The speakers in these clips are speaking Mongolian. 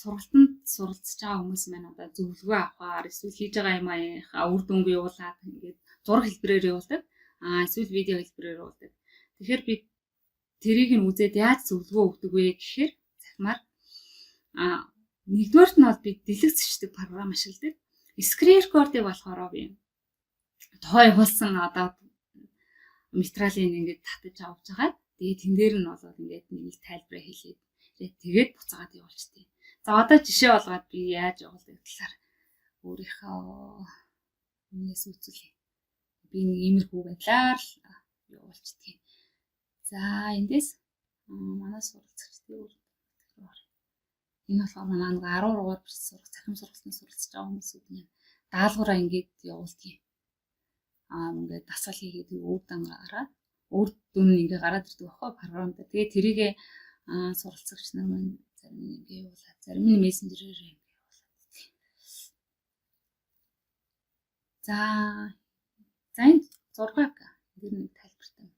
сургалтанд суралцж байгаа хүмүүс маань одоо зөвлөгөө авахаар эсвэл хийж байгаа юмаа үр дүнг явуулаад ингээд зураг хэлбэрээр явуулдаг. Эсвэл видео хэлбэрээр явуулдаг. Тэгэхээр би тэрийг нь үзээд яаж зөвлөгөө өгдөг вэ гэхээр захимаар нэгдүгээрт нь бол би дэлгэц зэвсдэг програм ашигладаг. Screen record-ыг болохоор би тухайн явуулсан одоо материалыг ингээд татаж авч байгаа. Тэгээд тэн дээр нь бол ингээд нэг тайлбараа хэлээд тэгээд буцаагаад явуулчихъя. За одоо жишээ болгоод би яаж явуулдаг талаар өөрийнхөө юмээс үзүүлье. Би нэг иймэрхүү байдлаар л явуулчихъя. За эндээс манай суралцагчдын энэ болохоор манай 10 дугаар сурах захим сургалтын суралцж байгаа хүмүүсүүд нь даалгавраа ингээд явуулдаг. Ингээд дасгал хийгээд үр дүн гараад үр дүн ингээ гараад ирдэг байхгүй програмд. Тэгээд тэрийгэ суралцагч нар маань зарим нь ингээ явуулаад зарим нь мессенжерээр ингээ явуулаад. За энэ 6-г тэр нэг тайлбартай.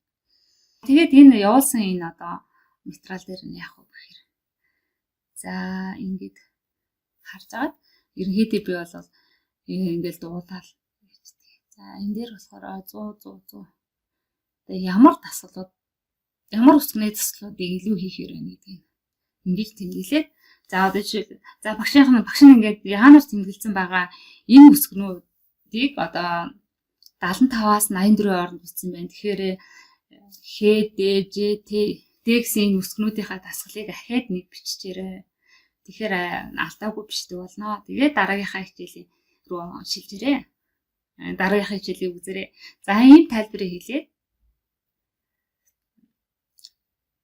Тэгээд энэ явуулсан энэ одоо материал дээр нь яах вэ гэхээр за ингээд харж агаад ерөнхийдөө би бол ингээл дуулаад. За энэ дээр болохоор 100 тэгээ ямар дасгалууд ямар үсгний дасгалуудыг илүү хийхээр байна гэдгийг ингэж тэмдэглээд за одоо жишээ за багш ингээд яанаар тэмдэглэсэн байгаа энэ үсгнүүдийг одоо 75-аас 84 хооронд бичсэн байна. Тэгэхээр Х, Д, Ж, Т гэсэн энэ үсгнүүдийнхаа дасгалыг ахаад нэг биччихээрэй. Тэгэхээр алдаагүй бичдэг болно. Тэгээд дараагийнхаа хичээлийн рүү шилжирээ. Дараагийнхаа хичээлийг үзээрэй. За ийм тайлбарыг хэлээд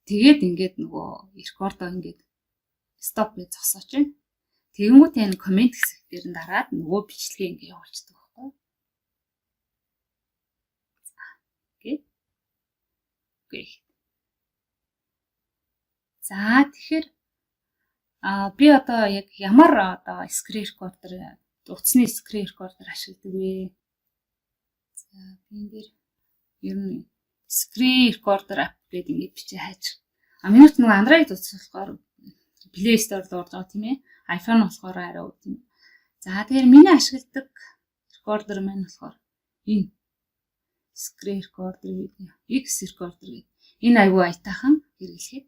тэгээд ингээд нөгөө рекордоо ингээд стоп гэж зогсооч байна. Тэгэнгүүт энэ комент хэсэг дээр нь дараад нөгөө бичлэгээ ингээд явуулчихдаг байхгүй. Окей. За тэгэхээр би одоо яг ямар одоо screen recorder утасны screen recorder ашигладаг вэ? За би энэ дээр ер нь screen recorder app гэдэг ингээд бичиж хайж. Минут нэг Android утас болохоор Play Store дээр орж байгаа тийм ээ. iPhone болохоор арай өөр тийм. За тэгэхээр миний ашигладаг recorder маань болохоор энэ screen recorder гэдэг X recorder гэдэг. Энэ аюу аятайхан хэрэглэхэд